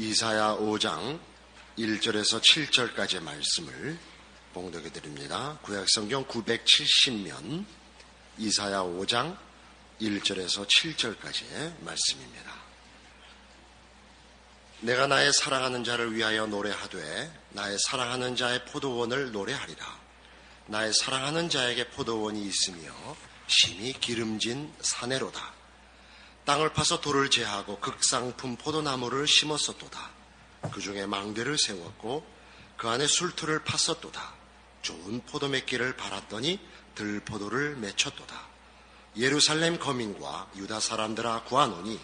이사야 5장 1절에서 7절까지의 말씀을 봉독해 드립니다. 구약성경 970면 이사야 5장 1절에서 7절까지의 말씀입니다. 내가 나의 사랑하는 자를 위하여 노래하되 나의 사랑하는 자의 포도원을 노래하리라. 나의 사랑하는 자에게 포도원이 있으며 심히 기름진 사내로다. 땅을 파서 돌을 제하고 극상품 포도나무를 심었었도다. 그 중에 망대를 세웠고 그 안에 술틀을 팠었도다. 좋은 포도맺기를 바랐더니 들포도를 맺혔도다. 예루살렘 거민과 유다 사람들아 구하노니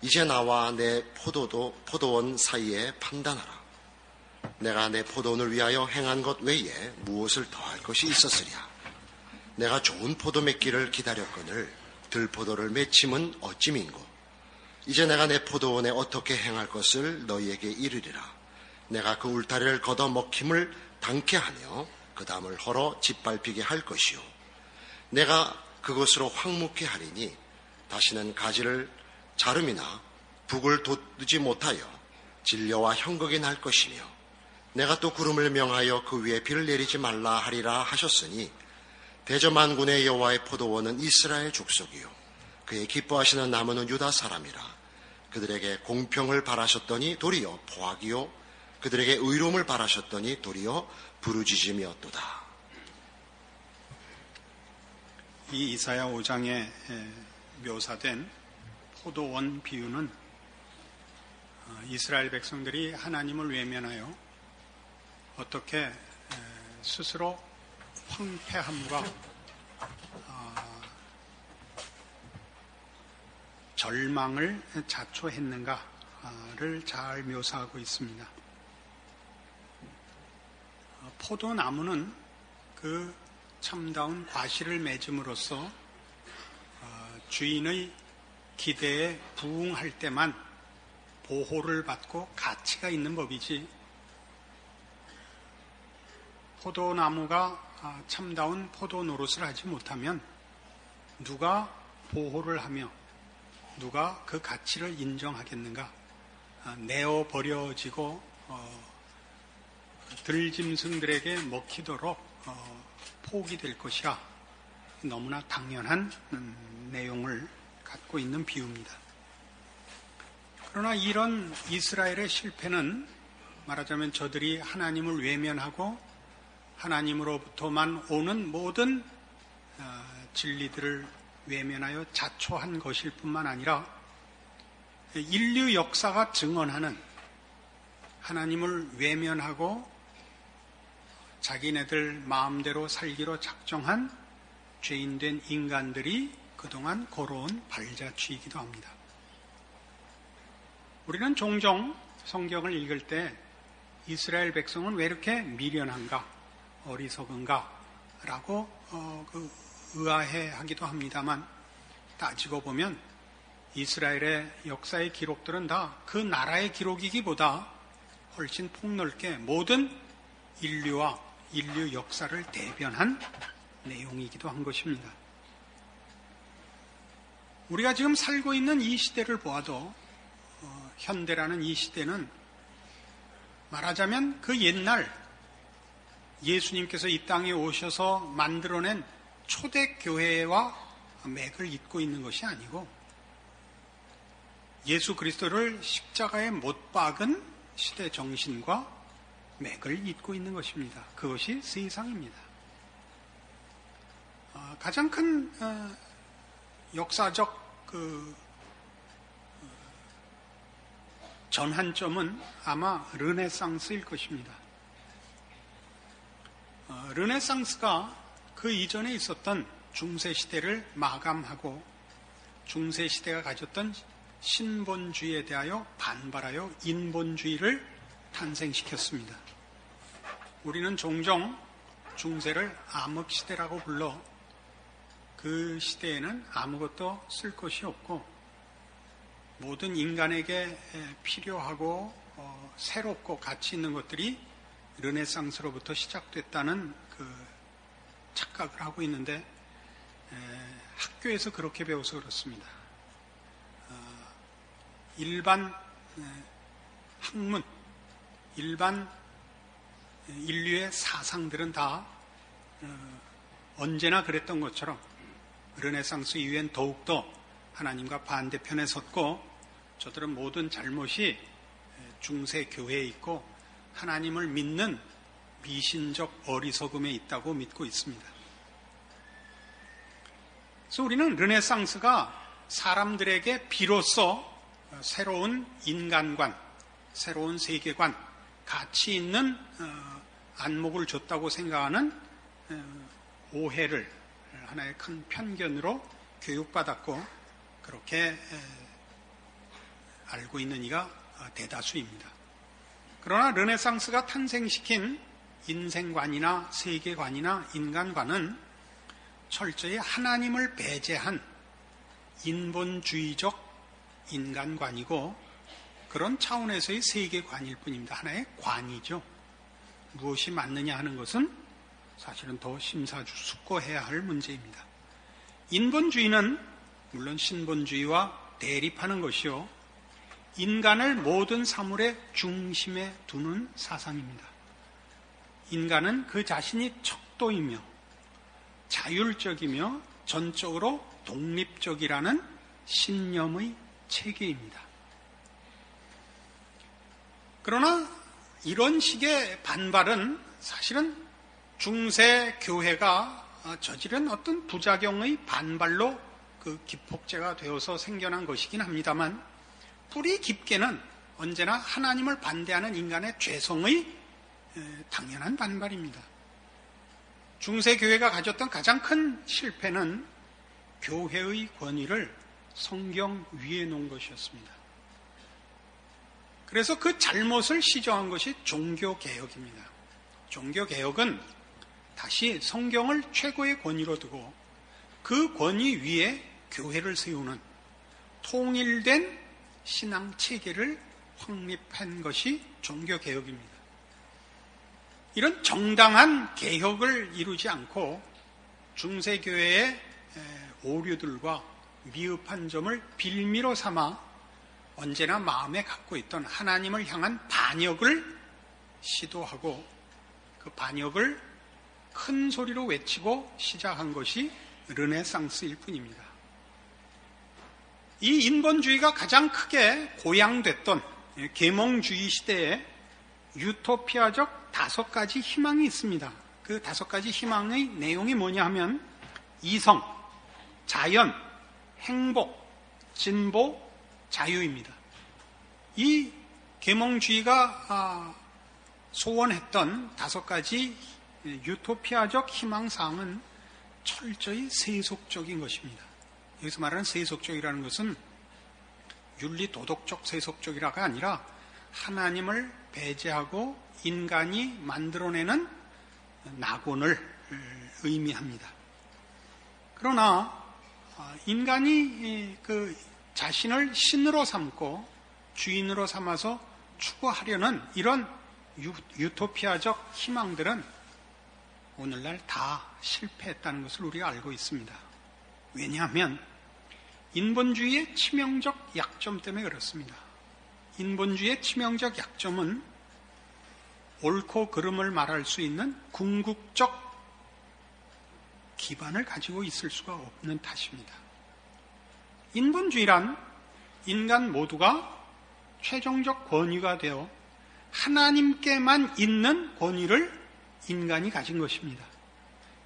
이제 나와 내 포도원 사이에 판단하라. 내가 내 포도원을 위하여 행한 것 외에 무엇을 더할 것이 있었으랴. 내가 좋은 포도맺기를 기다렸거늘 들포도를 맺힘은 어찌민고. 이제 내가 내 포도원에 어떻게 행할 것을 너희에게 이르리라. 내가 그 울타리를 걷어 먹힘을 당케 하며 그 담을 헐어 짓밟히게 할 것이요. 내가 그것으로 황무케 하리니 다시는 가지를 자름이나 북을 돋지 못하여 진려와 형극이 날 것이며, 내가 또 구름을 명하여 그 위에 비를 내리지 말라 하리라 하셨으니 대저만군의 여호와의 포도원은 이스라엘 족속이요 그의 기뻐하시는 나무는 유다 사람이라. 그들에게 공평을 바라셨더니 도리어 포악이요 그들에게 의로움을 바라셨더니 도리어 부르짖음이었도다. 이 이사야 5장에 묘사된 포도원 비유는 이스라엘 백성들이 하나님을 외면하여 어떻게 스스로 황폐함과 절망을 자초했는가를 잘 묘사하고 있습니다. 포도나무는 그 참다운 과실을 맺음으로써 주인의 기대에 부응할 때만 보호를 받고 가치가 있는 법이지, 포도나무가 참다운 포도 노릇을 하지 못하면 누가 보호를 하며 누가 그 가치를 인정하겠는가. 내어버려지고 들짐승들에게 먹히도록 포기될 것이라 너무나 당연한 내용을 갖고 있는 비유입니다. 그러나 이런 이스라엘의 실패는 말하자면 저들이 하나님을 외면하고 하나님으로부터만 오는 모든 진리들을 외면하여 자초한 것일 뿐만 아니라 인류 역사가 증언하는 하나님을 외면하고 자기네들 마음대로 살기로 작정한 죄인된 인간들이 그동안 걸어온 발자취이기도 합니다. 우리는 종종 성경을 읽을 때 이스라엘 백성은 왜 이렇게 미련한가, 어리석은가 라고 의아해하기도 합니다만, 따지고 보면 이스라엘의 역사의 기록들은 다 그 나라의 기록이기보다 훨씬 폭넓게 모든 인류와 인류 역사를 대변한 내용이기도 한 것입니다. 우리가 지금 살고 있는 이 시대를 보아도 현대라는 이 시대는 말하자면 그 옛날 예수님께서 이 땅에 오셔서 만들어낸 초대교회와 맥을 잇고 있는 것이 아니고 예수 그리스도를 십자가에 못 박은 시대 정신과 맥을 잇고 있는 것입니다. 그것이 세상입니다. 가장 큰 역사적 전환점은 아마 르네상스일 것입니다. 르네상스가 그 이전에 있었던 중세시대를 마감하고 중세시대가 가졌던 신본주의에 대하여 반발하여 인본주의를 탄생시켰습니다. 우리는 종종 중세를 암흑시대라고 불러 그 시대에는 아무것도 쓸 것이 없고 모든 인간에게 필요하고 새롭고 가치 있는 것들이 르네상스로부터 시작됐다는 그 착각을 하고 있는데, 학교에서 그렇게 배워서 그렇습니다. 일반 학문, 일반 인류의 사상들은 다 언제나 그랬던 것처럼 르네상스 이후엔 더욱더 하나님과 반대편에 섰고, 저들은 모든 잘못이 중세 교회에 있고 하나님을 믿는 미신적 어리석음에 있다고 믿고 있습니다. 그래서 우리는 르네상스가 사람들에게 비로소 새로운 인간관, 새로운 세계관, 가치 있는 안목을 줬다고 생각하는 오해를 하나의 큰 편견으로 교육받았고, 그렇게 알고 있는 이가 대다수입니다. 그러나 르네상스가 탄생시킨 인생관이나 세계관이나 인간관은 철저히 하나님을 배제한 인본주의적 인간관이고, 그런 차원에서의 세계관일 뿐입니다. 하나의 관이죠. 무엇이 맞느냐 하는 것은 사실은 더 심사숙고해야 할 문제입니다. 인본주의는 물론 신본주의와 대립하는 것이요, 인간을 모든 사물의 중심에 두는 사상입니다. 인간은 그 자신이 척도이며 자율적이며 전적으로 독립적이라는 신념의 체계입니다. 그러나 이런 식의 반발은 사실은 중세 교회가 저지른 어떤 부작용의 반발로 그 기폭제가 되어서 생겨난 것이긴 합니다만, 뿌리 깊게는 언제나 하나님을 반대하는 인간의 죄성의 당연한 반발입니다. 중세 교회가 가졌던 가장 큰 실패는 교회의 권위를 성경 위에 놓은 것이었습니다. 그래서 그 잘못을 시정한 것이 종교개혁입니다. 종교개혁은 다시 성경을 최고의 권위로 두고 그 권위 위에 교회를 세우는 통일된 신앙 체계를 확립한 것이 종교개혁입니다. 이런 정당한 개혁을 이루지 않고 중세교회의 오류들과 미흡한 점을 빌미로 삼아 언제나 마음에 갖고 있던 하나님을 향한 반역을 시도하고, 그 반역을 큰 소리로 외치고 시작한 것이 르네상스일 뿐입니다. 이 인본주의가 가장 크게 고양됐던 계몽주의 시대에 유토피아적 5가지 희망이 있습니다. 그 5가지 희망의 내용이 뭐냐 하면 이성, 자연, 행복, 진보, 자유입니다. 이 계몽주의가 소원했던 5가지 유토피아적 희망사항은 철저히 세속적인 것입니다. 여기서 말하는 세속적이라는 것은 윤리도덕적 세속적이라가 아니라 하나님을 배제하고 인간이 만들어내는 낙원을 의미합니다. 그러나 인간이 그 자신을 신으로 삼고 주인으로 삼아서 추구하려는 이런 유토피아적 희망들은 오늘날 다 실패했다는 것을 우리가 알고 있습니다. 왜냐하면 인본주의의 치명적 약점 때문에 그렇습니다. 인본주의의 치명적 약점은 옳고 그름을 말할 수 있는 궁극적 기반을 가지고 있을 수가 없는 탓입니다. 인본주의란 인간 모두가 최종적 권위가 되어 하나님께만 있는 권위를 인간이 가진 것입니다.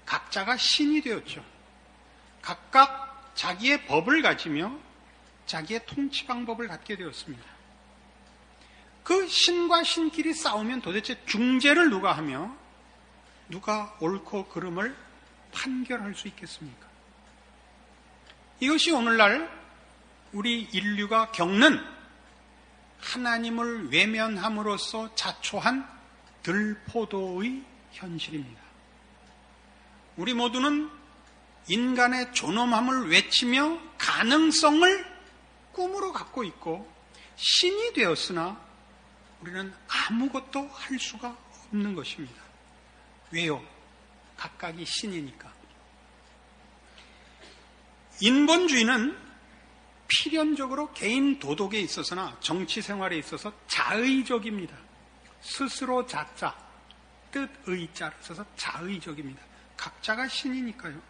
각자가 신이 되었죠. 각각 자기의 법을 가지며 자기의 통치 방법을 갖게 되었습니다. 그 신과 신끼리 싸우면 도대체 중재를 누가 하며 누가 옳고 그름을 판결할 수 있겠습니까? 이것이 오늘날 우리 인류가 겪는 하나님을 외면함으로써 자초한 들포도의 현실입니다. 우리 모두는 인간의 존엄함을 외치며 가능성을 꿈으로 갖고 있고 신이 되었으나 우리는 아무것도 할 수가 없는 것입니다. 왜요? 각각이 신이니까. 인본주의는 필연적으로 개인 도덕에 있어서나 정치 생활에 있어서 자의적입니다. 스스로 자자, 뜻의 자를 써서 자의적입니다. 각자가 신이니까요.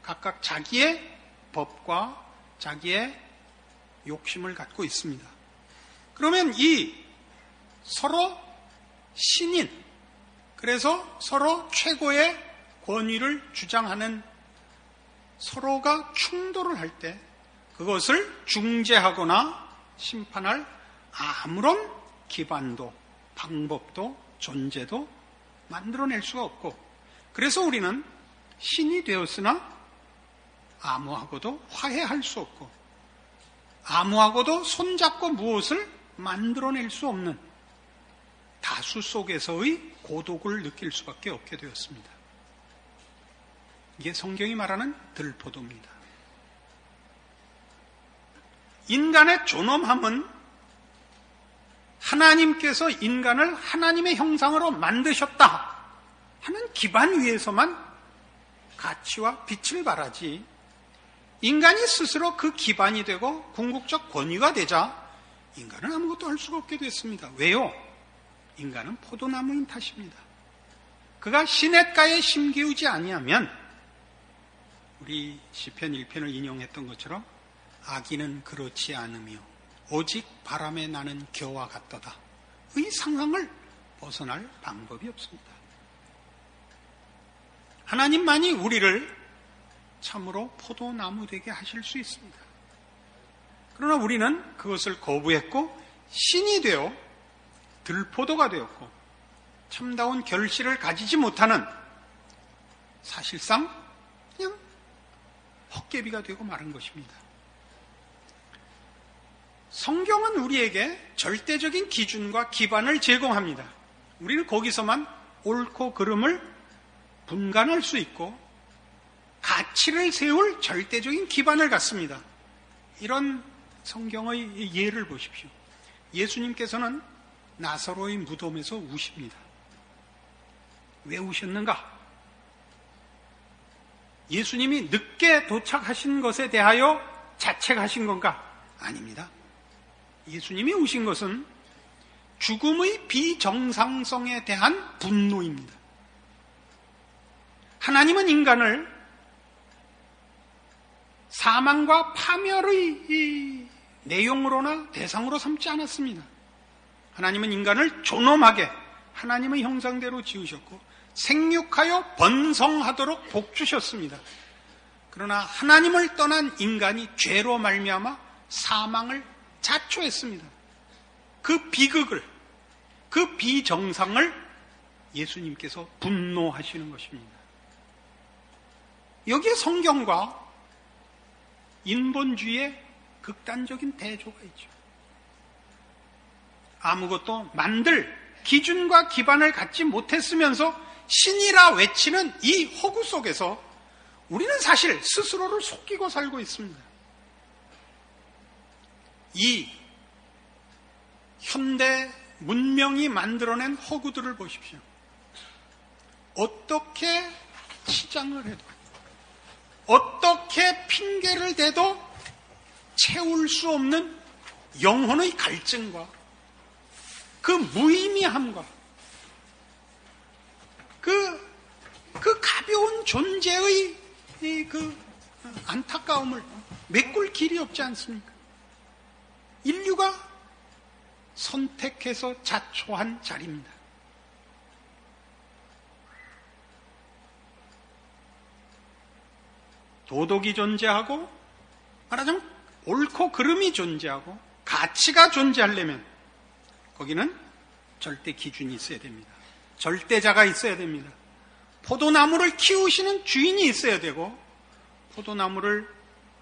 각각 자기의 법과 자기의 욕심을 갖고 있습니다. 그러면 이 서로 신인, 그래서 서로 최고의 권위를 주장하는 서로가 충돌을 할 때 그것을 중재하거나 심판할 아무런 기반도 방법도 존재도 만들어낼 수가 없고, 그래서 우리는 신이 되었으나 아무하고도 화해할 수 없고 아무하고도 손잡고 무엇을 만들어낼 수 없는 다수 속에서의 고독을 느낄 수밖에 없게 되었습니다. 이게 성경이 말하는 들포도입니다. 인간의 존엄함은 하나님께서 인간을 하나님의 형상으로 만드셨다 하는 기반 위에서만 가치와 빛을 발하지, 인간이 스스로 그 기반이 되고 궁극적 권위가 되자 인간은 아무것도 할 수가 없게 됐습니다. 왜요? 인간은 포도나무인 탓입니다. 그가 시냇가에 심기우지 아니하면 우리 시편 1편을 인용했던 것처럼 악인은 그렇지 않으며 오직 바람에 나는 겨와 같도다. 이 상황을 벗어날 방법이 없습니다. 하나님만이 우리를 참으로 포도나무 되게 하실 수 있습니다. 그러나 우리는 그것을 거부했고 신이 되어 들포도가 되었고 참다운 결실을 가지지 못하는 사실상 그냥 헛개비가 되고 마른 것입니다. 성경은 우리에게 절대적인 기준과 기반을 제공합니다. 우리는 거기서만 옳고 그름을 분간할 수 있고 가치를 세울 절대적인 기반을 갖습니다. 이런 성경의 예를 보십시오. 예수님께서는 나사로의 무덤에서 우십니다. 왜 우셨는가? 예수님이 늦게 도착하신 것에 대하여 자책하신 건가? 아닙니다. 예수님이 우신 것은 죽음의 비정상성에 대한 분노입니다. 하나님은 인간을 사망과 파멸의 이 내용으로나 대상으로 삼지 않았습니다. 하나님은 인간을 존엄하게 하나님의 형상대로 지으셨고 생육하여 번성하도록 복주셨습니다. 그러나 하나님을 떠난 인간이 죄로 말미암아 사망을 자초했습니다. 그 비극을, 그 비정상을 예수님께서 분노하시는 것입니다. 여기에 성경과 인본주의의 극단적인 대조가 있죠. 아무것도 만들 기준과 기반을 갖지 못했으면서 신이라 외치는 이 허구 속에서 우리는 사실 스스로를 속이고 살고 있습니다. 이 현대 문명이 만들어낸 허구들을 보십시오. 어떻게 치장을 해도, 어떻게 핑계를 대도 채울 수 없는 영혼의 갈증과 그 무의미함과 그 가벼운 존재의 그 안타까움을 메꿀 길이 없지 않습니까? 인류가 선택해서 자초한 자리입니다. 도덕이 존재하고 말하자면 옳고 그름이 존재하고 가치가 존재하려면 거기는 절대 기준이 있어야 됩니다. 절대자가 있어야 됩니다. 포도나무를 키우시는 주인이 있어야 되고 포도나무를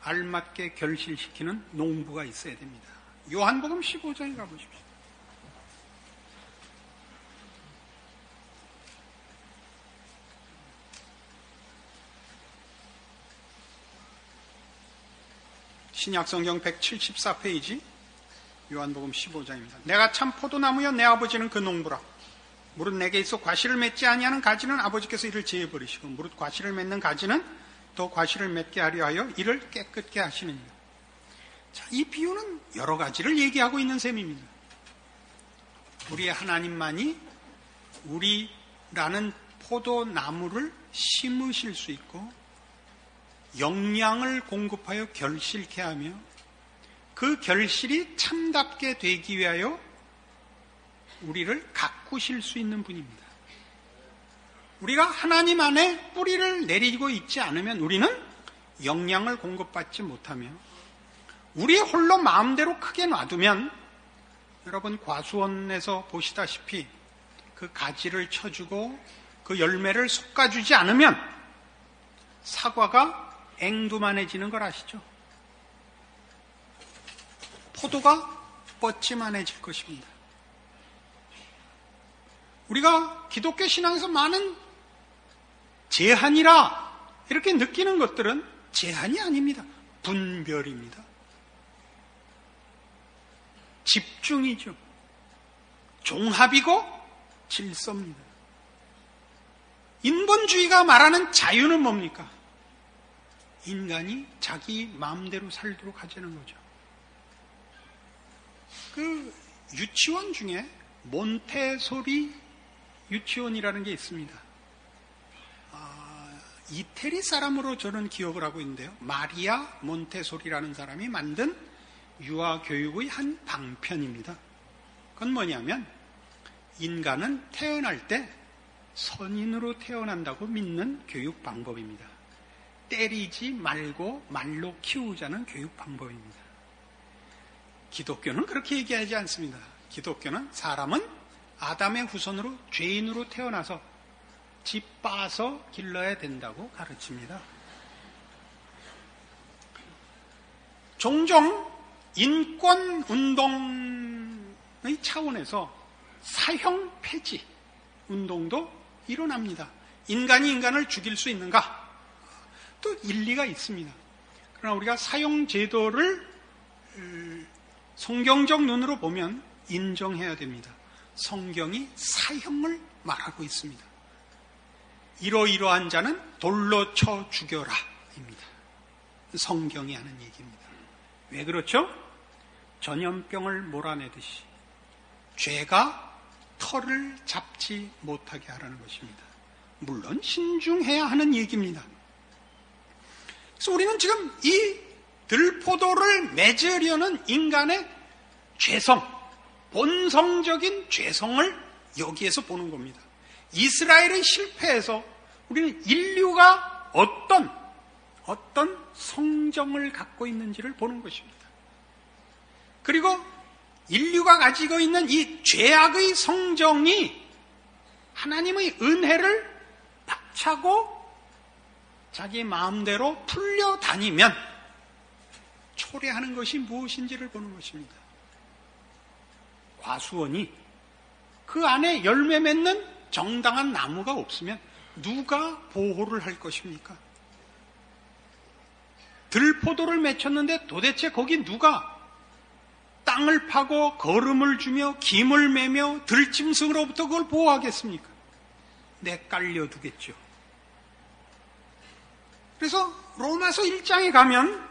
알맞게 결실시키는 농부가 있어야 됩니다. 요한복음 15장에 가보십시오. 신약성경 174페이지 요한복음 15장입니다. 내가 참 포도나무여 내 아버지는 그 농부라. 무릇 내게 있어 과실을 맺지 아니하는 가지는 아버지께서 이를 제어버리시고 무릇 과실을 맺는 가지는 더 과실을 맺게 하려 하여 이를 깨끗게 하시느니라. 자, 이 비유는 여러 가지를 얘기하고 있는 셈입니다. 우리의 하나님만이 우리라는 포도나무를 심으실 수 있고 영양을 공급하여 결실케 하며 그 결실이 참답게 되기 위하여 우리를 가꾸실 수 있는 분입니다. 우리가 하나님 안에 뿌리를 내리고 있지 않으면 우리는 영양을 공급받지 못하며 우리 홀로 마음대로 크게 놔두면 여러분 과수원에서 보시다시피 그 가지를 쳐주고 그 열매를 솎아주지 않으면 사과가 앵두만해지는 걸 아시죠? 포도가 뻗지만해질 것입니다. 우리가 기독교 신앙에서 많은 제한이라 이렇게 느끼는 것들은 제한이 아닙니다. 분별입니다. 집중이죠. 종합이고 질서입니다. 인본주의가 말하는 자유는 뭡니까? 인간이 자기 마음대로 살도록 하자는 거죠. 그 유치원 중에 몬테소리 유치원이라는 게 있습니다. 이태리 사람으로 저는 기억을 하고 있는데요. 마리아 몬테소리라는 사람이 만든 유아교육의 한 방편입니다. 그건 뭐냐면 인간은 태어날 때 선인으로 태어난다고 믿는 교육 방법입니다. 때리지 말고 말로 키우자는 교육 방법입니다. 기독교는 그렇게 얘기하지 않습니다. 기독교는 사람은 아담의 후손으로 죄인으로 태어나서 짓빠서 길러야 된다고 가르칩니다. 종종 인권운동의 차원에서 사형 폐지 운동도 일어납니다. 인간이 인간을 죽일 수 있는가? 또 일리가 있습니다. 그러나 우리가 사형 제도를 성경적 눈으로 보면 인정해야 됩니다. 성경이 사형을 말하고 있습니다. 이러이러한 자는 돌로 쳐 죽여라 입니다. 성경이 하는 얘기입니다. 왜 그렇죠? 전염병을 몰아내듯이 죄가 털을 잡지 못하게 하라는 것입니다. 물론 신중해야 하는 얘기입니다. 그래서 우리는 지금 이 들포도를 맺으려는 인간의 죄성, 본성적인 죄성을 여기에서 보는 겁니다. 이스라엘의 실패에서 우리는 인류가 어떤 성정을 갖고 있는지를 보는 것입니다. 그리고 인류가 가지고 있는 이 죄악의 성정이 하나님의 은혜를 박차고 자기 마음대로 풀려다니면 초래하는 것이 무엇인지를 보는 것입니다. 과수원이 그 안에 열매 맺는 정당한 나무가 없으면 누가 보호를 할 것입니까? 들포도를 맺혔는데 도대체 거기 누가 땅을 파고 거름을 주며 김을 매며 들짐승으로부터 그걸 보호하겠습니까? 내깔려두겠죠. 그래서 로마서 1장에 가면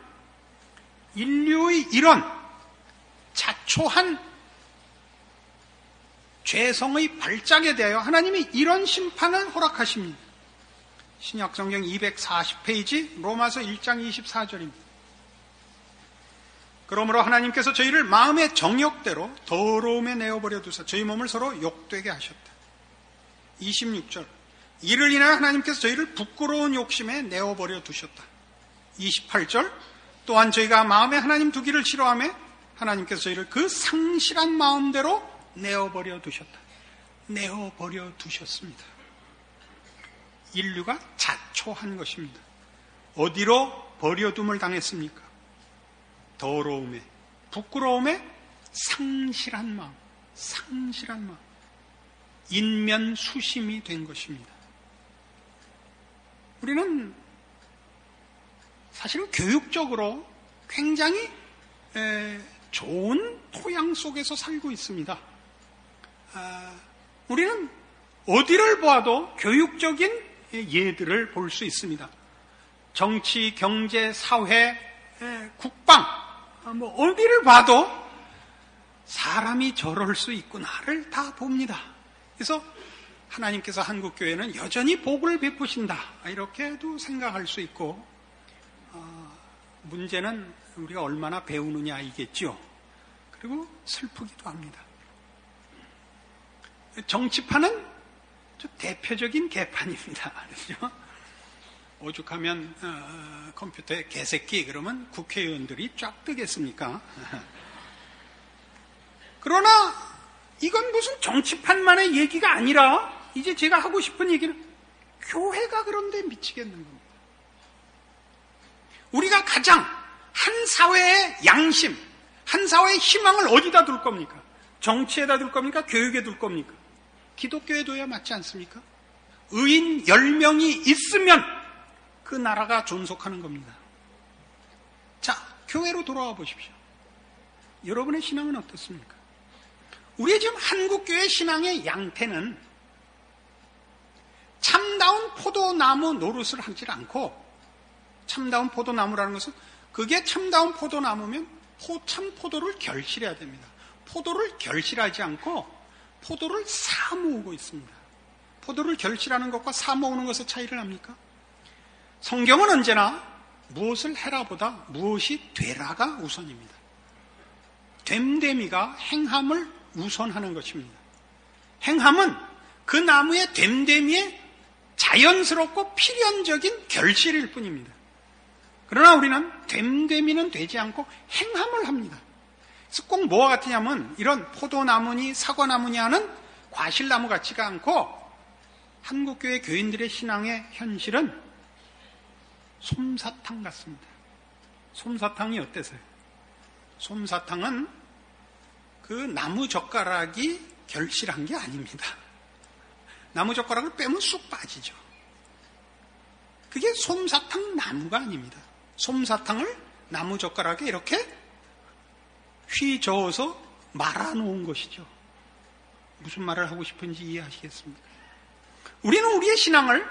인류의 이런 자초한 죄성의 발작에 대하여 하나님이 이런 심판을 허락하십니다. 신약성경 240페이지 로마서 1장 24절입니다. 그러므로 하나님께서 저희를 마음의 정욕대로 더러움에 내어버려 두사 저희 몸을 서로 욕되게 하셨다. 26절 이를 인하여 하나님께서 저희를 부끄러운 욕심에 내어버려 두셨다. 28절 또한 저희가 마음에 하나님 두기를 싫어하며 하나님께서 저희를 그 상실한 마음대로 내어버려 두셨다. 내어버려 두셨습니다. 인류가 자초한 것입니다. 어디로 버려둠을 당했습니까? 더러움에, 부끄러움에 상실한 마음, 인면수심이 된 것입니다. 우리는 사실은 교육적으로 굉장히 좋은 토양 속에서 살고 있습니다. 우리는 어디를 보아도 교육적인 예들을 볼 수 있습니다. 정치, 경제, 사회, 국방 어디를 봐도 사람이 저럴 수 있구나를 다 봅니다. 그래서 하나님께서 한국교회는 여전히 복을 베푸신다, 이렇게도 생각할 수 있고, 문제는 우리가 얼마나 배우느냐이겠죠. 그리고 슬프기도 합니다. 정치판은 대표적인 개판입니다. 그렇죠? 오죽하면 컴퓨터에 개새끼 그러면 국회의원들이 쫙 뜨겠습니까? 그러나 이건 무슨 정치판만의 얘기가 아니라 이제 제가 하고 싶은 얘기는 교회가 그런데 미치겠는 겁니다. 우리가 가장 한 사회의 양심, 한 사회의 희망을 어디다 둘 겁니까? 정치에다 둘 겁니까? 교육에 둘 겁니까? 기독교에 둬야 맞지 않습니까? 의인 10명이 있으면 그 나라가 존속하는 겁니다. 자, 교회로 돌아와 보십시오. 여러분의 신앙은 어떻습니까? 우리의 지금 한국교회 신앙의 양태는 참다운 포도나무 노릇을 하지 않고, 참다운 포도나무라는 것은 그게 참다운 포도나무면 참 포도를 결실해야 됩니다. 포도를 결실하지 않고 포도를 사모으고 있습니다. 포도를 결실하는 것과 사모으는 것의 차이를 압니까? 성경은 언제나 무엇을 해라보다 무엇이 되라가 우선입니다. 됨됨이가 행함을 우선하는 것입니다. 행함은 그 나무의 됨됨이의 자연스럽고 필연적인 결실일 뿐입니다. 그러나 우리는 됨됨이는 되지 않고 행함을 합니다. 그래서 꼭 뭐와 같으냐면 이런 포도나무니 사과나무니 하는 과실나무 같지가 않고, 한국교회 교인들의 신앙의 현실은 솜사탕 같습니다. 솜사탕이 어때서요? 솜사탕은 그 나무젓가락이 결실한 게 아닙니다. 나무젓가락을 빼면 쑥 빠지죠. 그게 솜사탕 나무가 아닙니다. 솜사탕을 나무젓가락에 이렇게 휘저어서 말아놓은 것이죠. 무슨 말을 하고 싶은지 이해하시겠습니까? 우리는 우리의 신앙을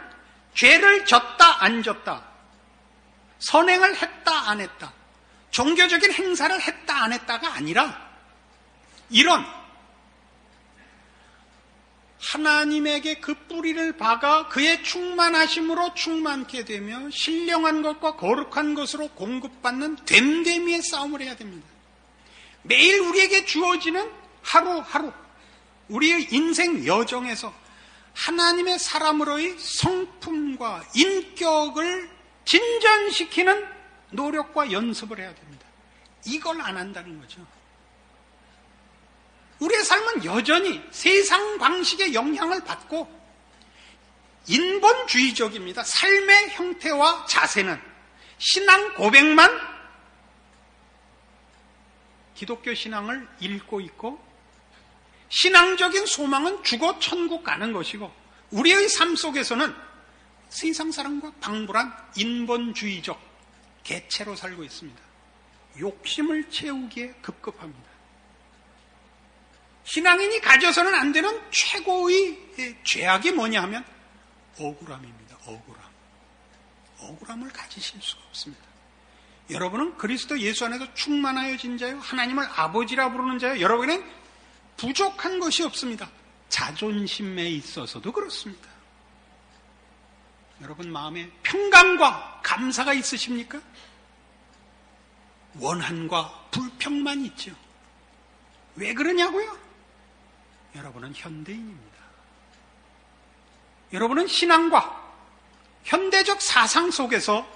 죄를 졌다 안 졌다, 선행을 했다 안 했다, 종교적인 행사를 했다 안 했다가 아니라 이런 하나님에게 그 뿌리를 박아 그의 충만하심으로 충만케 되며 신령한 것과 거룩한 것으로 공급받는 됨됨이의 싸움을 해야 됩니다. 매일 우리에게 주어지는 하루하루 우리의 인생 여정에서 하나님의 사람으로의 성품과 인격을 진전시키는 노력과 연습을 해야 됩니다. 이걸 안 한다는 거죠. 우리의 삶은 여전히 세상 방식의 영향을 받고 인본주의적입니다. 삶의 형태와 자세는 신앙 고백만 기독교 신앙을 읽고 있고, 신앙적인 소망은 죽어 천국 가는 것이고, 우리의 삶 속에서는 세상 사람과 방불한 인본주의적 개체로 살고 있습니다. 욕심을 채우기에 급급합니다. 신앙인이 가져서는 안 되는 최고의 죄악이 뭐냐 하면 억울함입니다. 억울함을 가지실 수가 없습니다. 여러분은 그리스도 예수 안에서 충만하여진 자요, 하나님을 아버지라 부르는 자요, 여러분은 부족한 것이 없습니다. 자존심에 있어서도 그렇습니다. 여러분 마음에 평강과 감사가 있으십니까? 원한과 불평만 있죠. 왜 그러냐고요? 여러분은 현대인입니다. 여러분은 신앙과 현대적 사상 속에서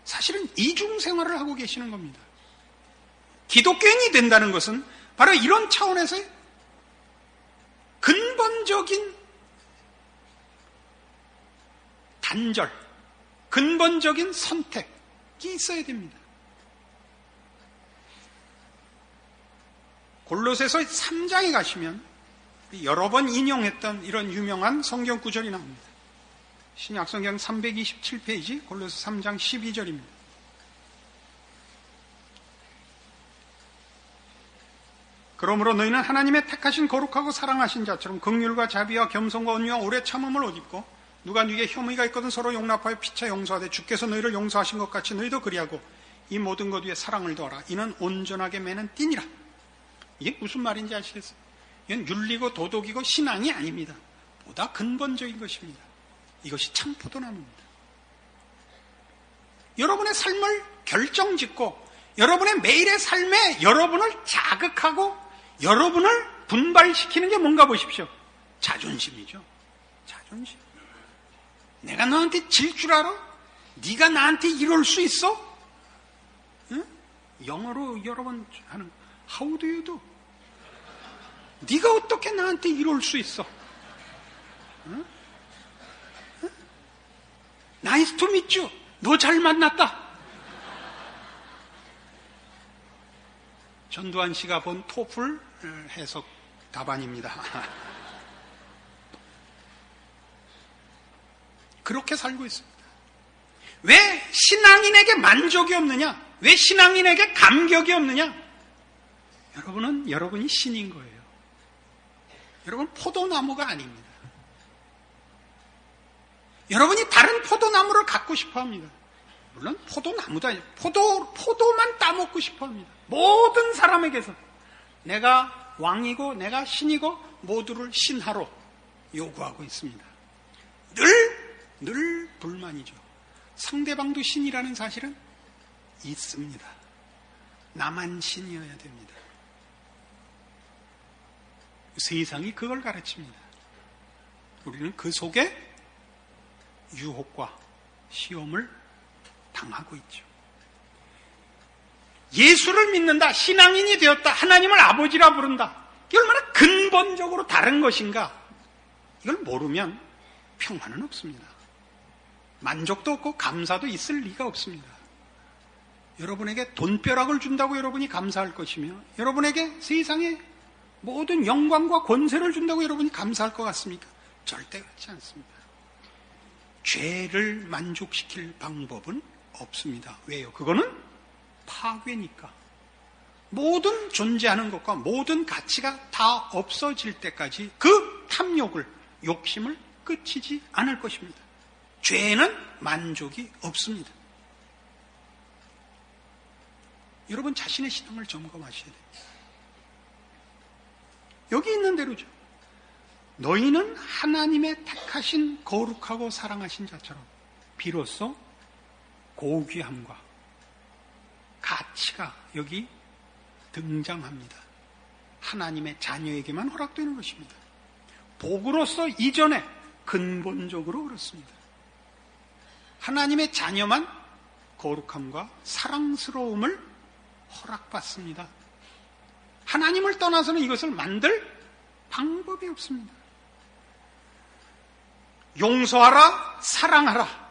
사실은 이중생활을 하고 계시는 겁니다. 기독교인이 된다는 것은 바로 이런 차원에서의 근본적인 단절, 근본적인 선택이 있어야 됩니다. 골로새서 3장에 가시면 여러 번 인용했던 이런 유명한 성경 구절이 나옵니다. 신약성경 327페이지 골로새 3장 12절입니다. 그러므로 너희는 하나님의 택하신 거룩하고 사랑하신 자처럼 긍휼과 자비와 겸손과 온유와 오래 참음을 옷 입고, 누가 네게 혐의가 있거든 서로 용납하여 피차 용서하되 주께서 너희를 용서하신 것 같이 너희도 그리하고, 이 모든 것 위에 사랑을 더하라. 이는 온전하게 매는 띠니라. 이게 무슨 말인지 아시겠어요? 이건 윤리고 도덕이고 신앙이 아닙니다. 보다 근본적인 것입니다. 이것이 참 포도나무입니다. 여러분의 삶을 결정짓고 여러분의 매일의 삶에 여러분을 자극하고 여러분을 분발시키는 게 뭔가 보십시오. 자존심이죠. 자존심. 내가 너한테 질 줄 알아? 네가 나한테 이럴 수 있어? 응? 영어로 여러분 하는 How do you do? 네가 어떻게 나한테 이럴 수 있어? 응? 응? Nice to meet you. 너 잘 만났다. 전두환 씨가 본 토플 해석 답안입니다. 그렇게 살고 있습니다. 왜 신앙인에게 만족이 없느냐? 왜 신앙인에게 감격이 없느냐? 여러분은 여러분이 신인 거예요. 여러분 포도나무가 아닙니다. 여러분이 다른 포도나무를 갖고 싶어 합니다. 물론 포도나무도 아니에요. 포도만 따먹고 싶어 합니다. 모든 사람에게서 내가 왕이고 내가 신이고 모두를 신하로 요구하고 있습니다. 늘 불만이죠. 상대방도 신이라는 사실은 있습니다. 나만 신이어야 됩니다. 세상이 그걸 가르칩니다. 우리는 그 속에 유혹과 시험을 당하고 있죠. 예수를 믿는다, 신앙인이 되었다, 하나님을 아버지라 부른다. 이게 얼마나 근본적으로 다른 것인가? 이걸 모르면 평화는 없습니다. 만족도 없고 감사도 있을 리가 없습니다. 여러분에게 돈벼락을 준다고 여러분이 감사할 것이며 여러분에게 세상의 모든 영광과 권세를 준다고 여러분이 감사할 것 같습니까? 절대 그렇지 않습니다. 죄를 만족시킬 방법은 없습니다. 왜요? 그거는 파괴니까. 모든 존재하는 것과 모든 가치가 다 없어질 때까지 그 탐욕을, 욕심을 끝이지 않을 것입니다. 죄는 만족이 없습니다. 여러분 자신의 신앙을 점검하셔야 됩니다. 여기 있는 대로죠. 너희는 하나님의 택하신 거룩하고 사랑하신 자처럼 비로소 고귀함과 가치가 여기 등장합니다. 하나님의 자녀에게만 허락되는 것입니다. 복으로서 이전에 근본적으로 그렇습니다. 하나님의 자녀만 거룩함과 사랑스러움을 허락받습니다. 하나님을 떠나서는 이것을 만들 방법이 없습니다. 용서하라, 사랑하라.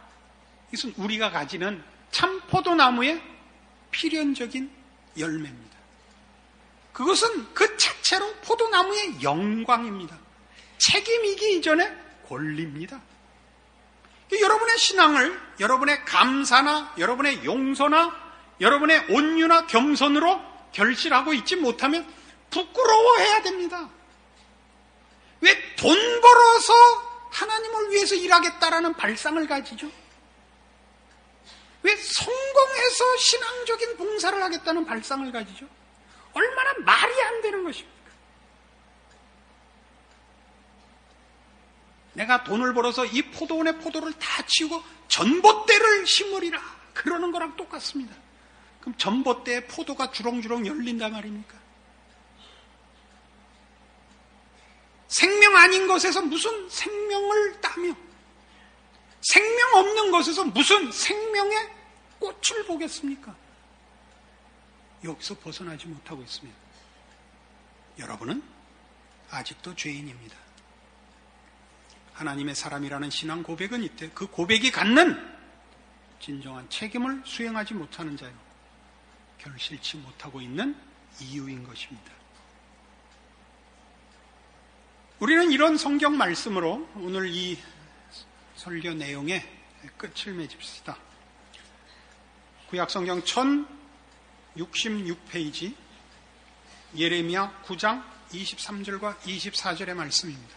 이것은 우리가 가지는 참 포도나무의 필연적인 열매입니다. 그것은 그 자체로 포도나무의 영광입니다. 책임이기 이전에 권리입니다. 여러분의 신앙을 여러분의 감사나 여러분의 용서나 여러분의 온유나 겸손으로 결실하고 있지 못하면 부끄러워해야 됩니다. 왜 돈 벌어서 하나님을 위해서 일하겠다라는 발상을 가지죠? 왜 성공해서 신앙적인 봉사를 하겠다는 발상을 가지죠? 얼마나 말이 안 되는 것입니까? 내가 돈을 벌어서 이 포도원의 포도를 다 치우고 전봇대를 심으리라 그러는 거랑 똑같습니다. 그럼 전봇대에 포도가 주렁주렁 열린단 말입니까? 생명 아닌 것에서 무슨 생명을 따며 생명 없는 것에서 무슨 생명의 꽃을 보겠습니까? 여기서 벗어나지 못하고 있습니다. 여러분은 아직도 죄인입니다. 하나님의 사람이라는 신앙 고백은 이때 그 고백이 갖는 진정한 책임을 수행하지 못하는 자요. 결실치 못하고 있는 이유인 것입니다. 우리는 이런 성경 말씀으로 오늘 이 설교 내용의 끝을 맺읍시다. 구약성경 1066페이지 예레미야 9장 23절과 24절의 말씀입니다.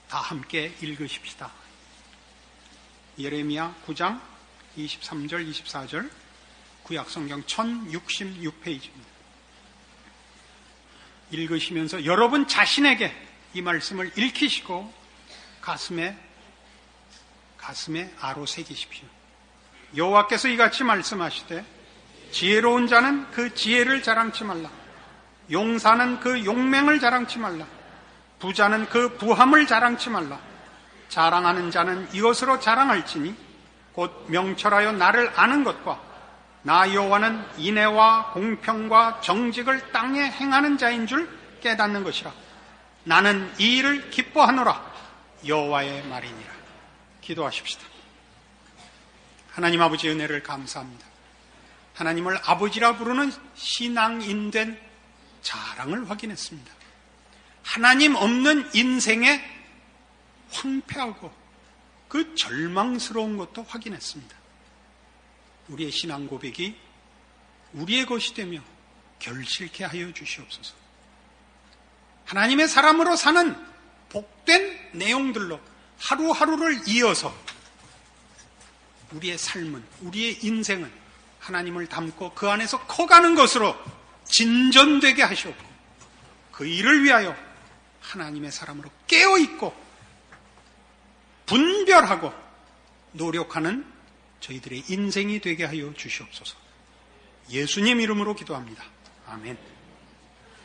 다 함께 읽으십시다. 예레미야 9장 23절, 24절, 구약성경 1066페이지입니다. 읽으시면서 여러분 자신에게 이 말씀을 읽히시고 가슴에 아로 새기십시오. 여호와께서 이같이 말씀하시되 지혜로운 자는 그 지혜를 자랑치 말라. 용사는 그 용맹을 자랑치 말라. 부자는 그 부함을 자랑치 말라. 자랑하는 자는 이것으로 자랑할지니 곧 명철하여 나를 아는 것과 나 여호와는 인애와 공평과 정직을 땅에 행하는 자인 줄 깨닫는 것이라. 나는 이 일을 기뻐하노라. 여호와의 말이니라. 기도하십시다. 하나님 아버지 은혜를 감사합니다. 하나님을 아버지라 부르는 신앙인된 자랑을 확인했습니다. 하나님 없는 인생의 황폐하고 그 절망스러운 것도 확인했습니다. 우리의 신앙 고백이 우리의 것이 되며 결실케 하여 주시옵소서. 하나님의 사람으로 사는 복된 내용들로 하루하루를 이어서 우리의 삶은, 우리의 인생은 하나님을 닮고 그 안에서 커가는 것으로 진전되게 하시옵고 그 일을 위하여 하나님의 사람으로 깨어있고 분별하고 노력하는 저희들의 인생이 되게 하여 주시옵소서. 예수님 이름으로 기도합니다. 아멘.